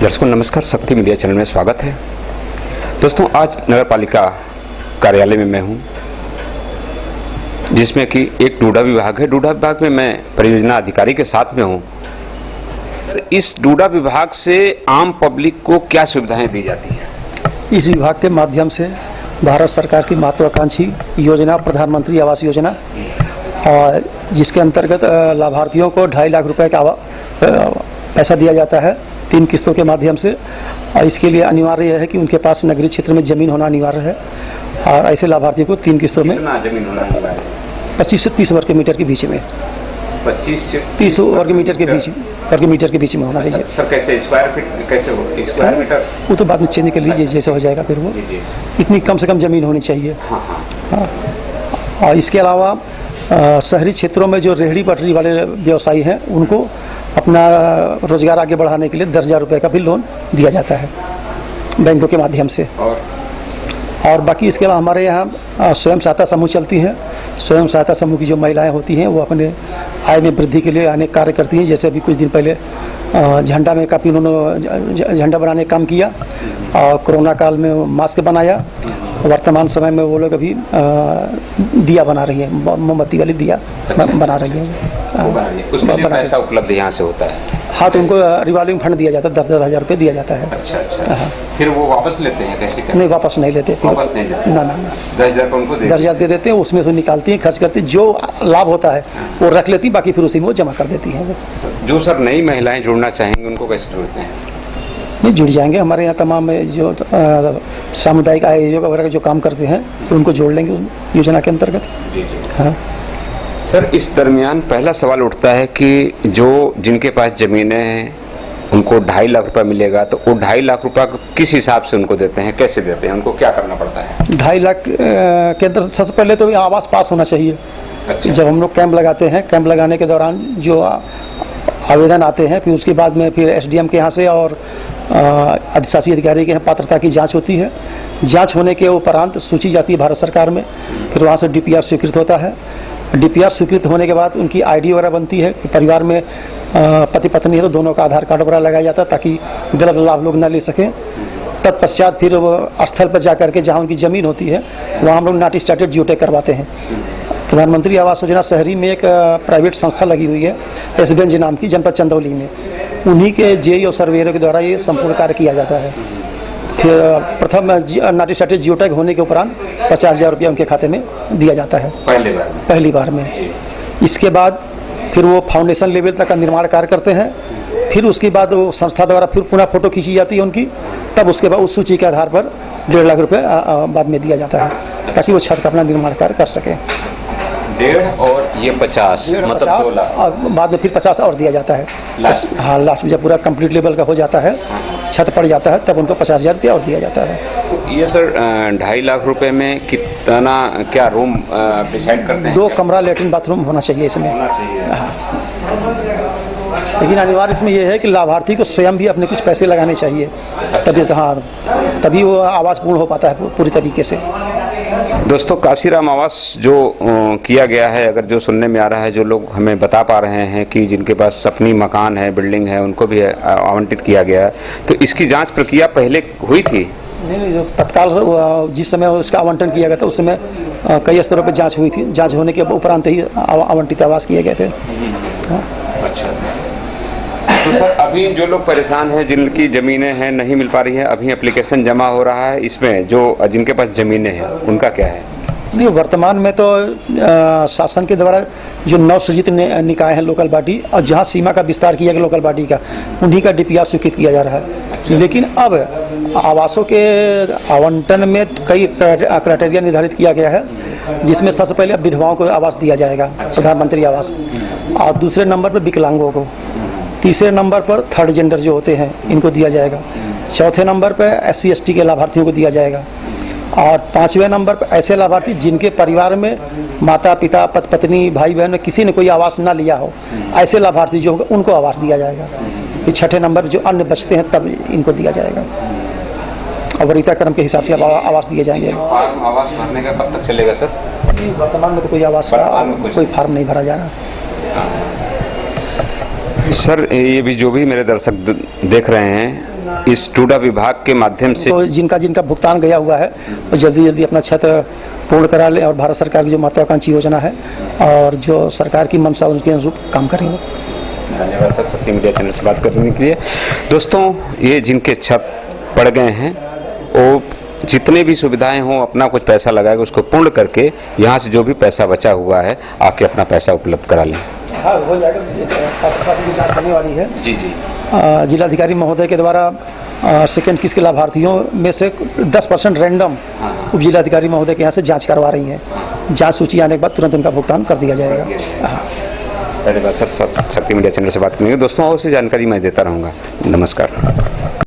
दर्शकों नमस्कार, शक्ति मीडिया चैनल में स्वागत है। दोस्तों आज नगर पालिका कार्यालय में मैं हूं, जिसमें कि एक डूडा विभाग है। डूडा विभाग में मैं परियोजना अधिकारी के साथ में हूं। इस डूडा विभाग से आम पब्लिक को क्या सुविधाएं दी जाती हैं? इस विभाग के माध्यम से भारत सरकार की महत्वाकांक्षी योजना प्रधानमंत्री आवास योजना, और जिसके अंतर्गत लाभार्थियों को 2.5 लाख रुपए का पैसा दिया जाता है 3 किस्तों के माध्यम से। और इसके लिए अनिवार्य है कि उनके पास नगरीय क्षेत्र में ज़मीन होना अनिवार्य है, और ऐसे लाभार्थियों को 3 किस्तों में जमीन होना अनिवार्य है? 25 से 30 वर्ग मीटर के बीच में, 25 से 30 वर्ग मीटर के बीच में होना चाहिए। सर कैसे स्क्वायर फीट कैसे हो? स्क्वायर मीटर वो तो बाद में चेंज कर लीजिए, जैसे हो जाएगा फिर वो। इतनी कम से कम ज़मीन होनी चाहिए। हाँ। और इसके अलावा शहरी क्षेत्रों में जो रेहड़ी पटरी वाले व्यवसायी हैं उनको अपना रोजगार आगे बढ़ाने के लिए 10,000 रुपये का भी लोन दिया जाता है बैंकों के माध्यम से। और बाकी इसके अलावा हमारे यहाँ स्वयं सहायता समूह चलती हैं। स्वयं सहायता समूह की जो महिलाएं होती हैं वो अपने आय में वृद्धि के लिए अनेक कार्य करती हैं। जैसे अभी कुछ दिन पहले झंडा में काफ़ी उन्होंने झंडा बनाने का काम किया, और कोरोना काल में मास्क बनाया। वर्तमान समय में वो लोग अभी दिया बना रही है, मोमबत्ती वाली दिया बना रही है। उसके लिए पैसा उपलब्ध यहाँ से होता है? हाँ, तो उनको रिवॉल्विंग फंड दिया जाता है, 10,000 रुपये दिया जाता है। अच्छा। हाँ। फिर वो वापस लेते हैं कैसे? नहीं, वापस नहीं लेते। ना 10,000 उनको 10,000 दे देते हैं, उसमें से निकालती हैं, खर्च करती, जो लाभ होता है वो रख लेती, बाकी फिर उसी में वो जमा कर देती हैं। वो जो सर नई महिलाएं जुड़ना चाहेंगी उनको कैसे जोड़ते हैं? नहीं, जुड़ जाएंगे। हमारे यहाँ तमाम जो सामुदायिक आयोजक वगैरह जो काम करते हैं तो उनको जोड़ लेंगे योजना के अंतर्गत। हाँ सर, इस दरमियान पहला सवाल उठता है कि जिनके पास ज़मीनें हैं उनको 2.5 लाख रुपए मिलेगा, तो वो 2.5 लाख रुपए किस हिसाब से उनको देते हैं, कैसे देते हैं, उनको क्या करना पड़ता है? 2.5 लाख के अंदर सबसे पहले तो आवास पास होना चाहिए। अच्छा। जब हम लोग कैंप लगाते हैं, कैंप लगाने के दौरान जो आवेदन आते हैं, फिर उसके बाद में फिर एसडीएम के यहाँ से और अधिशासी अधिकारी के यहाँ पात्रता की जांच होती है। जांच होने के उपरांत सूची जाती है भारत सरकार में, फिर वहाँ से डीपीआर स्वीकृत होता है। डीपीआर स्वीकृत होने के बाद उनकी आईडी वगैरह बनती है कि परिवार में पति पत्नी है तो दोनों का आधार कार्ड वगैरह लगाया जाता है ताकि गलत लाभ लोग न ले सकें। तत्पश्चात फिर वो स्थल पर जा करके जहाँ उनकी ज़मीन होती है वहाँ हम लोग नॉट स्टार्टेड जियोटेक करवाते हैं। प्रधानमंत्री आवास योजना शहरी में एक प्राइवेट संस्था लगी हुई है एसबीएनजी नाम की, जनपद चंदौली में। उन्हीं के जेई और सर्वेयरों के द्वारा ये संपूर्ण कार्य किया जाता है। फिर प्रथम नॉट स्टार्टेड जियोटेक होने के उपरांत 50,000 रुपया उनके खाते में दिया जाता है पहली बार में। इसके बाद फिर वो फाउंडेशन लेवल तक का निर्माण कार्य करते हैं। फिर उसके बाद वो संस्था द्वारा फिर पुनः फोटो खींची जाती है उनकी, तब उसके बाद उस सूची के आधार पर 1.5 लाख रुपये बाद में दिया जाता है ताकि वो छत का अपना निर्माण कार्य कर सके। 1.5 और ये 50 मतलब 2 लाख, और बाद में फिर 50 और दिया जाता है लास्ट। हाँ, लास्ट में जब पूरा कंप्लीट लेवल का हो जाता है, छत पड़ जाता है, तब उनको 50,000 रुपया और दिया जाता है। तो ये सर 2.5 लाख रुपए में कितना क्या रूम डिसाइड करते हैं? 2 कमरा लेटरिन बाथरूम होना चाहिए इसमें। हाँ, लेकिन अनिवार्य इसमें यह है कि लाभार्थी को स्वयं भी अपने कुछ पैसे लगाने चाहिए, तभी वो आवास पूर्ण हो पाता है पूरी तरीके से। दोस्तों, काशीराम आवास जो किया गया है, अगर जो सुनने में आ रहा है, जो लोग हमें बता पा रहे हैं कि जिनके पास अपनी मकान है, बिल्डिंग है, उनको भी आवंटित किया गया है, तो इसकी जांच प्रक्रिया पहले हुई थी? नहीं, तत्काल जिस समय उसका आवंटन किया गया था उस समय कई स्तरों पर जांच हुई थी। जांच होने के उपरांत ही आवंटित आवास किए गए थे। अच्छा। तो सर अभी जो लोग परेशान हैं, जिनकी ज़मीनें हैं नहीं मिल पा रही है, अभी एप्लीकेशन जमा हो रहा है, इसमें जो जिनके पास ज़मीनें हैं उनका क्या है? नहीं, वर्तमान में तो शासन के द्वारा जो नवसृजित निकाय हैं लोकल बॉडी, और जहां सीमा का विस्तार किया गया लोकल बॉडी का, उन्हीं का डीपीआर स्वीकृत किया जा रहा है। अच्छा। लेकिन अब आवासों के आवंटन में कई क्राइटेरिया निर्धारित किया गया है, जिसमें सबसे पहले विधवाओं को आवास दिया जाएगा, प्रधानमंत्री आवास, और दूसरे नंबर पर विकलांगों को, तीसरे नंबर पर थर्ड जेंडर जो होते हैं इनको दिया जाएगा, चौथे नंबर पर SC ST के लाभार्थियों को दिया जाएगा, और 5वें नंबर पर ऐसे लाभार्थी जिनके परिवार में माता पिता पति पत्नी भाई बहन में किसी ने कोई आवास ना लिया हो, ऐसे लाभार्थी जो होंगे उनको आवास दिया जाएगा। फिर 6ठे नंबर जो अन्य बचते हैं तब इनको दिया जाएगा, और वरीयता क्रम के हिसाब से आवास दिए जाएंगे। आवास भरने का कब तक चलेगा सर? वर्तमान में तो कोई आवास कोई फार्म नहीं भरा जा रहा। सर ये भी जो भी मेरे दर्शक देख रहे हैं, इस टूडा विभाग के माध्यम से तो जिनका जिनका भुगतान गया हुआ है वो जल्दी जल्दी अपना छत पूर्ण करा लें और भारत सरकार की जो महत्वाकांक्षी योजना है और जो सरकार की मंशा उनके अनुरूप काम करेंगे। धन्यवाद सर, शक्ति मीडिया चैनल से बात करने के लिए। दोस्तों, ये जिनके छत पड़ गए हैं वो जितने भी सुविधाएं हों अपना कुछ पैसा लगाएगा, उसको पूर्ण करके यहाँ से जो भी पैसा बचा हुआ है आके अपना पैसा उपलब्ध करा लें। हाँ, हो जाएगा। की जांच करने वाली है जी जी। जिलाधिकारी महोदय के द्वारा सेकंड किस्त के लाभार्थियों में से 10% रैंडम उप जिलाधिकारी महोदय के यहाँ से जांच करवा रही हैं। जांच सूची आने के बाद तुरंत उनका भुगतान कर दिया जाएगा। धन्यवाद सर, शक्ति मीडिया चैनल से बात करेंगे। दोस्तों, और से जानकारी मैं देता रहूँगा। नमस्कार।